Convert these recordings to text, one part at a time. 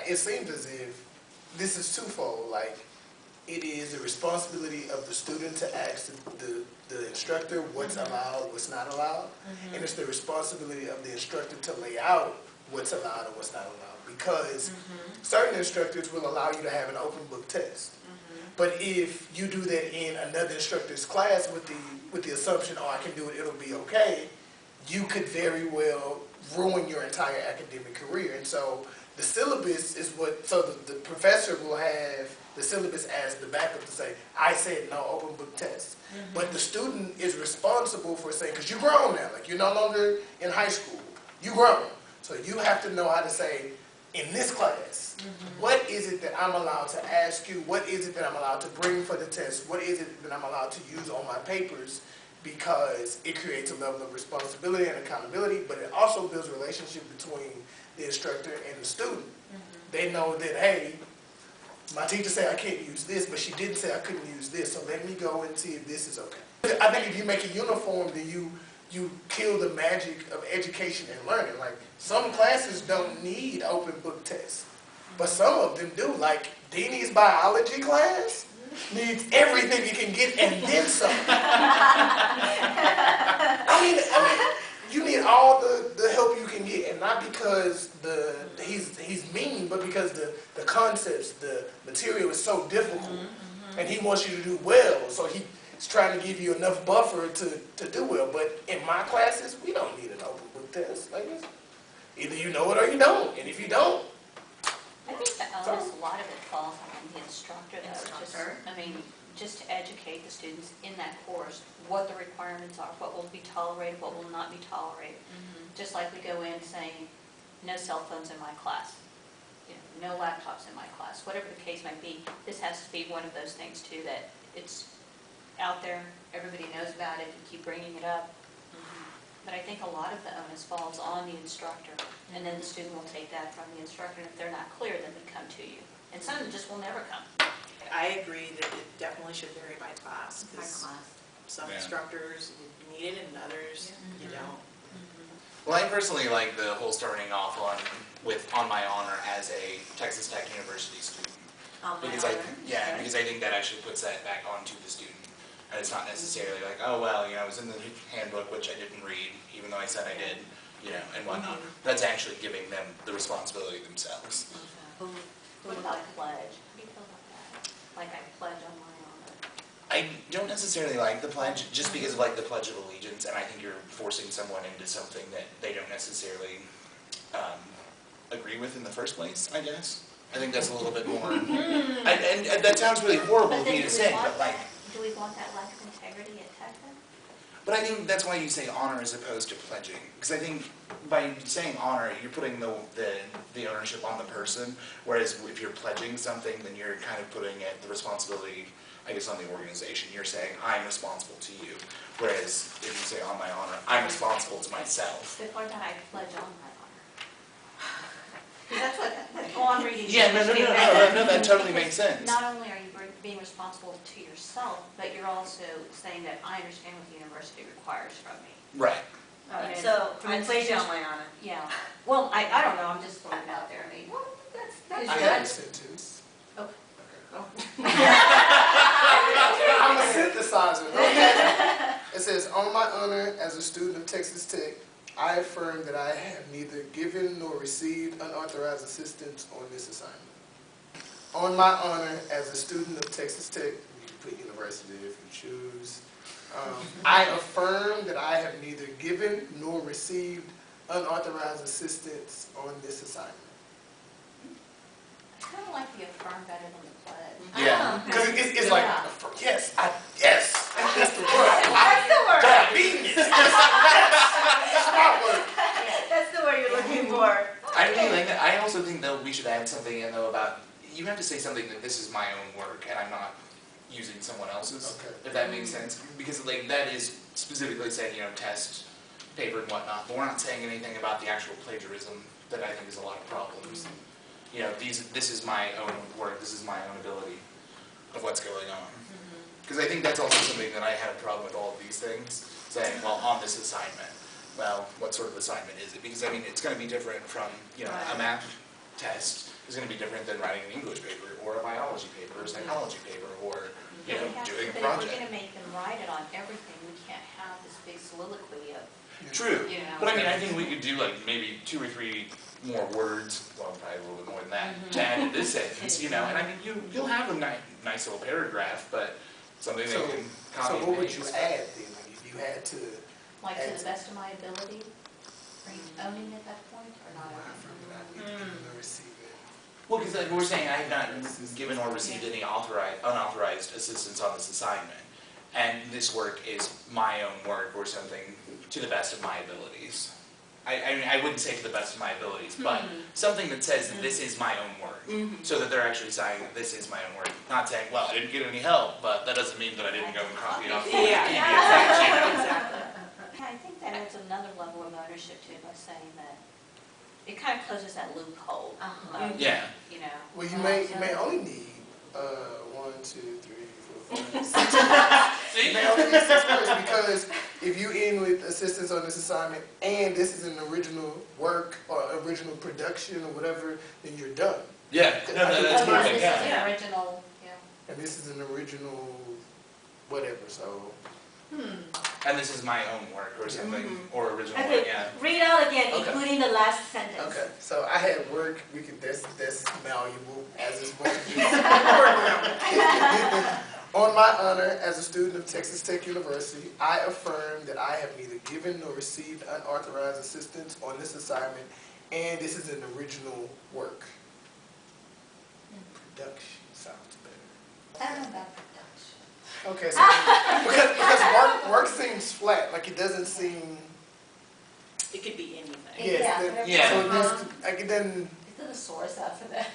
it seems as if this is twofold. Like, it is the responsibility of the student to ask the instructor what's allowed, what's not allowed, and it's the responsibility of the instructor to lay out what's allowed and what's not allowed. Because certain instructors will allow you to have an open book test. But if you do that in another instructor's class with the assumption, oh, I can do it, it'll be okay, you could very well ruin your entire academic career. And so the syllabus is what, so the professor will have the syllabus as the backup to say, I said no open book test. But the student is responsible for saying, because you're grown now, like you're no longer in high school, you're grown. So you have to know how to say, in this class, what is it that I'm allowed to ask you? What is it that I'm allowed to bring for the test? What is it that I'm allowed to use on my papers? Because it creates a level of responsibility and accountability, but it also builds a relationship between the instructor and the student. They know that, hey, my teacher said I can't use this, but she didn't say I couldn't use this, so let me go and see if this is okay. I think if you make it uniform, then you kill the magic of education and learning. Like, some classes don't need open book tests, but some of them do. Like, Deanie's biology class needs everything it can get and then some. I mean, you need all the help you can get, and not because he's mean, but because the concepts, the material is so difficult, and he wants you to do well, so he's trying to give you enough buffer to do well. But in my classes, we don't need an open book test. Like, either you know it or you don't, and if you don't, I think that almost a lot of it falls on the instructor, though. Just to educate the students in that course what the requirements are, what will be tolerated, what will not be tolerated. Just like we go in saying, no cell phones in my class, no laptops in my class, whatever the case might be. This has to be one of those things too, that it's out there, everybody knows about it, you keep bringing it up. But I think a lot of the onus falls on the instructor, and then the student will take that from the instructor, and if they're not clear, then they come to you. And some just will never come. I agree that it definitely should vary by class, because some instructors need it and others you don't. Well, I personally like the whole starting off on my honor as a Texas Tech University student. Because I think that actually puts that back onto the student. And it's not necessarily like, oh, well, it was in the handbook, which I didn't read, even though I said I did, and whatnot. That's actually giving them the responsibility themselves. What about pledge? How do you feel about that? Like, I pledge on my honor. I don't necessarily like the pledge, just because of like the Pledge of Allegiance, and I think you're forcing someone into something that they don't necessarily agree with in the first place, I guess. I think that's a little bit more, and that sounds really horrible of me to say, but like, do we want that lack of integrity at Tech then? But I think that's why you say honor as opposed to pledging. Because I think by saying honor, you're putting the ownership on the person, whereas if you're pledging something, then you're kind of putting the responsibility, I guess, on the organization. You're saying, I'm responsible to you. Whereas if you say, on my honor, I'm responsible to myself. Before that, I pledge on my honor. That's what I'm reading. Yeah, no, that totally makes sense. Not only are you being responsible to yourself, but you're also saying that I understand what the university requires from me. Right. So I pledge on my honor. Yeah. Well, I don't know. I'm just throwing it out there. I mean, well, that's I have a sentence. Oh. I'm a synthesizer. Okay. It says, on my honor as a student of Texas Tech, I affirm that I have neither given nor received unauthorized assistance on this assignment. On my honor as a student of Texas Tech, you can put university if you choose, I affirm that I have neither given nor received unauthorized assistance on this assignment. I kind of like the affirm better than the pledge. Yeah. Because it's like, yes, that's the word. That's the word. Diabetes. That's my word. That's the word you're looking for. I really like that. I also think, though, we should add something in, though, about, you have to say something that this is my own work, and I'm not using someone else's, if that makes sense. Because, like, that is specifically saying, test, paper, and whatnot, but we're not saying anything about the actual plagiarism that I think is a lot of problems. This is my own work, this is my own ability of what's going on. Because I think that's also something that I had a problem with all of these things, saying, well, on this assignment, well, what sort of assignment is it? Because, I mean, it's going to be different from, a math test is going to be different than writing an English paper, or a biology paper, or a psychology paper, or, you know, doing a But if project. we're gonna make them write it on everything, we can't have this big soliloquy of, True, you know. but I mean, I think we could do like maybe 2 or 3 more words, well, probably a little bit more than that, to add to this sentence, you know, and I mean, you'll have a nice little paragraph, but something So, they can so copy and what would you paste. add then, like, if you had to? Like add to the best of my ability, are you owning at that point, or not owning? Well, because like we're saying, I have not given or received any unauthorized assistance on this assignment, and this work is my own work or something to the best of my abilities. I mean, I wouldn't say to the best of my abilities, but something that says that this is my own work, so that they're actually saying that this is my own work. Not saying, well, I didn't get any help, but that doesn't mean that I didn't go and copy it off. Yeah, exactly. Yeah, I think that adds another level of ownership to it by saying that it kind of closes that loophole. Of, Yeah. you know. Well, you may only need, 1, 2, 3, 4, 5, 6. You may only need 6 words, because if you end with assistance on this assignment, and this is an original work, or original production, or whatever, then you're done. Yeah, no, that's This perfect, is yeah. an original, yeah. And this is an original whatever, so. And this is my own work or something, or original work, Okay, yeah. read out again, Okay. including the last sentence. Okay, so I had work, that's malleable as is much as On my honor as a student of Texas Tech University, I affirm that I have neither given nor received unauthorized assistance on this assignment, and this is an original work. Production sounds better. I don't know about production. Okay, so, because work seems flat, like it doesn't seem, It could be anything. yes, whatever. Yeah. so it doesn't, like it doesn't, Is there a source out for that?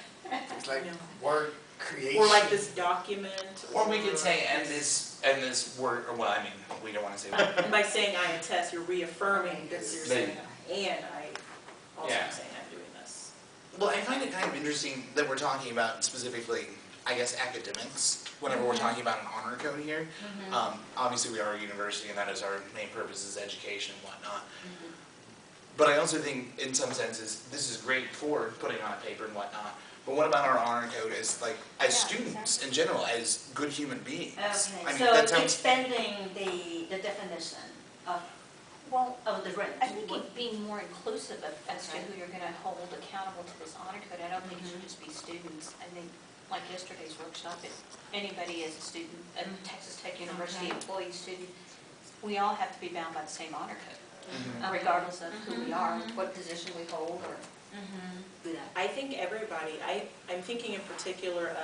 it's like No. work, creation. Or like this document. Or we could say, and this work, or well, I mean, we don't want to say. And by saying I attest, you're reaffirming that you're saying, and I also Yeah. am saying I'm doing this. Well, I find it kind of interesting that we're talking about specifically, I guess, academics, whenever we're talking about an honor code here. Obviously, we are a university, and that is our main purpose is education and whatnot. But I also think, in some senses, this is great for putting on a paper and whatnot. But what about our honor code as, like, as Yeah, students in general, as good human beings? Okay, I mean, so that sounds. expanding the definition of, Well, of the range. I think it being more inclusive as to who you're gonna hold accountable to this honor code. I don't think it should just be students. I think, like yesterday's workshop, if anybody is a student, a Texas Tech University employee, student, we all have to be bound by the same honor code, regardless of who we are, what position we hold, or. I think everybody, I'm thinking in particular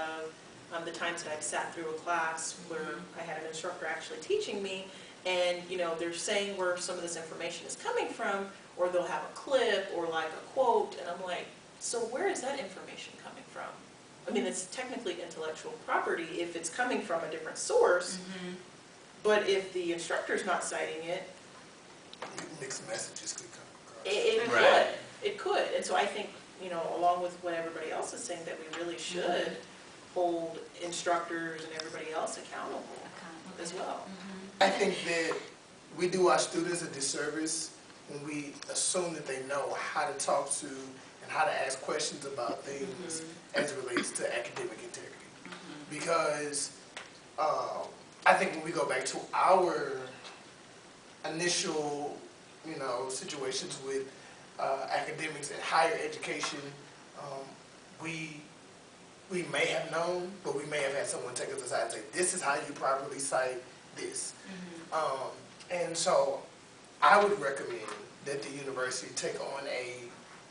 of the times that I've sat through a class where I had an instructor actually teaching me, and you know, they're saying where some of this information is coming from, or they'll have a clip or like a quote, and I'm like, so where is that information coming from? I mean, it's technically intellectual property if it's coming from a different source, but if the instructor's not citing it, Mixed messages could come across. it Right. could, it could. And so I think, you know, along with what everybody else is saying, that we really should hold instructors and everybody else accountable as well. I think that we do our students a disservice when we assume that they know how to talk to and how to ask questions about things as it relates to academic integrity. Because I think when we go back to our initial, you know, situations with academics and higher education, we may have known, but we may have had someone take us aside and say, this is how you properly cite this. And so I would recommend that the university take on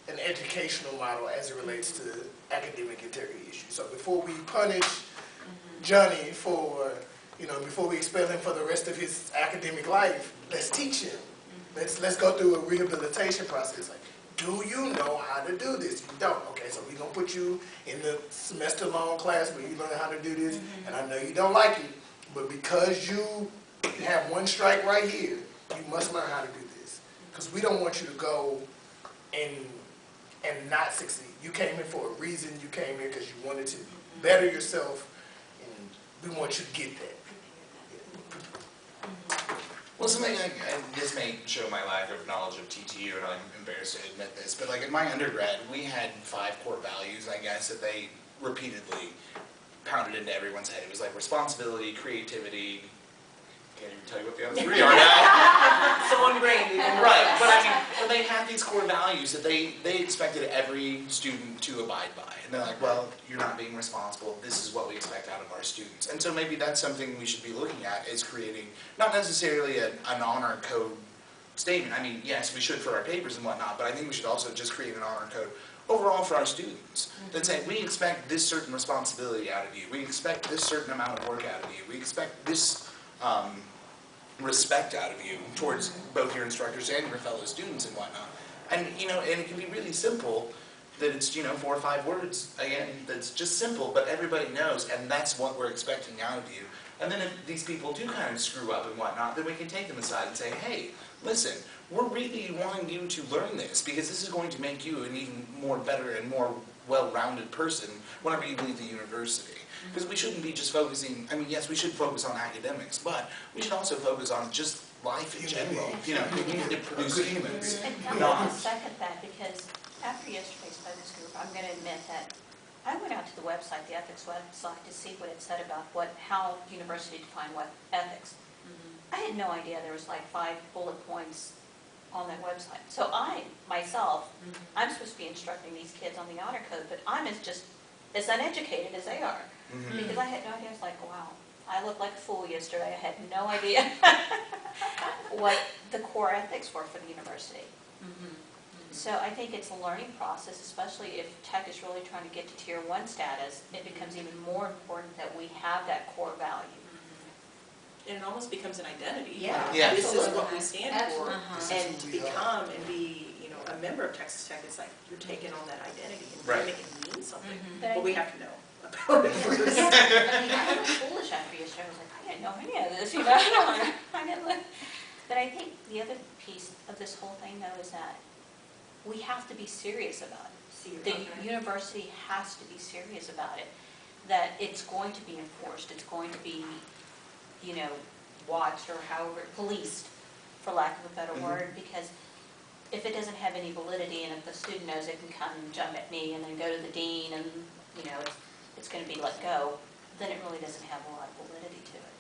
an educational model as it relates to academic integrity issues. So before we punish Johnny for, you know, before we expel him for the rest of his academic life, let's teach him. Let's go through a rehabilitation process. Like, do you know how to do this? You don't. Okay, so we're going to put you in the semester-long class where you learn how to do this, and I know you don't like it, but because you have one strike right here, you must learn how to do this. Because we don't want you to go and not succeed. You came here for a reason. You came here because you wanted to better yourself, and we want you to get that. Well, something like, and this may show my lack of knowledge of TTU, and I'm embarrassed to admit this, but like in my undergrad, we had 5 core values, I guess, that they repeatedly pounded into everyone's head. It was like responsibility, creativity, can't even tell you what the other 3 are now. So ingrained. Right, but I mean, but they had these core values that they expected every student to abide by. And they're like, well, you're not being responsible, this is what we expect out of our students. And so maybe that's something we should be looking at, is creating, not necessarily an honor code statement. I mean, yes, we should for our papers and whatnot, but I think we should also just create an honor code overall for our students that say, we expect this certain responsibility out of you, we expect this certain amount of work out of you, we expect this respect out of you towards both your instructors and your fellow students and whatnot. And, you know, and it can be really simple, that it's, you know, 4 or 5 words, again, that's just simple, but everybody knows, and that's what we're expecting out of you. And then if these people do kind of screw up and whatnot, then we can take them aside and say, hey, listen, we're really wanting you to learn this, because this is going to make you an even more better and more well-rounded person whenever you leave the university. Because we shouldn't be just focusing, I mean, yes, we should focus on academics, but we should also focus on just life in general. You know, we need to produce humans, And I'm not... going to second that, because after yesterday's focus group, I'm going to admit that I went out to the website, the ethics website, to see what it said about how university defined what ethics. I had no idea there was like 5 bullet points on that website. So I, myself, I'm supposed to be instructing these kids on the honor code, but I'm as uneducated as they are. Because I had no idea. I was like, wow, I looked like a fool yesterday. I had no idea what the core ethics were for the university. So I think it's a learning process, especially if tech is really trying to get to Tier 1 status. It becomes even more important that we have that core value. And it almost becomes an identity. Yeah. Yeah. This is what we stand for. Absolutely. And to become and be, you know, a member of Texas Tech, it's like you're taking on that identity and Right. really making it mean something. But But we I have to know about it first. I mean, I was foolish after yesterday. I was like, I didn't know any of this, you know. I didn't look. But I think the other piece of this whole thing, though, is that we have to be serious about it. The university has to be serious about it. That it's going to be enforced. It's going to be, you know, watched or however, policed, for lack of a better word, because if it doesn't have any validity, and if the student knows it can come and jump at me and then go to the dean and, you know, it's going to be let go, then it really doesn't have a lot of validity to it.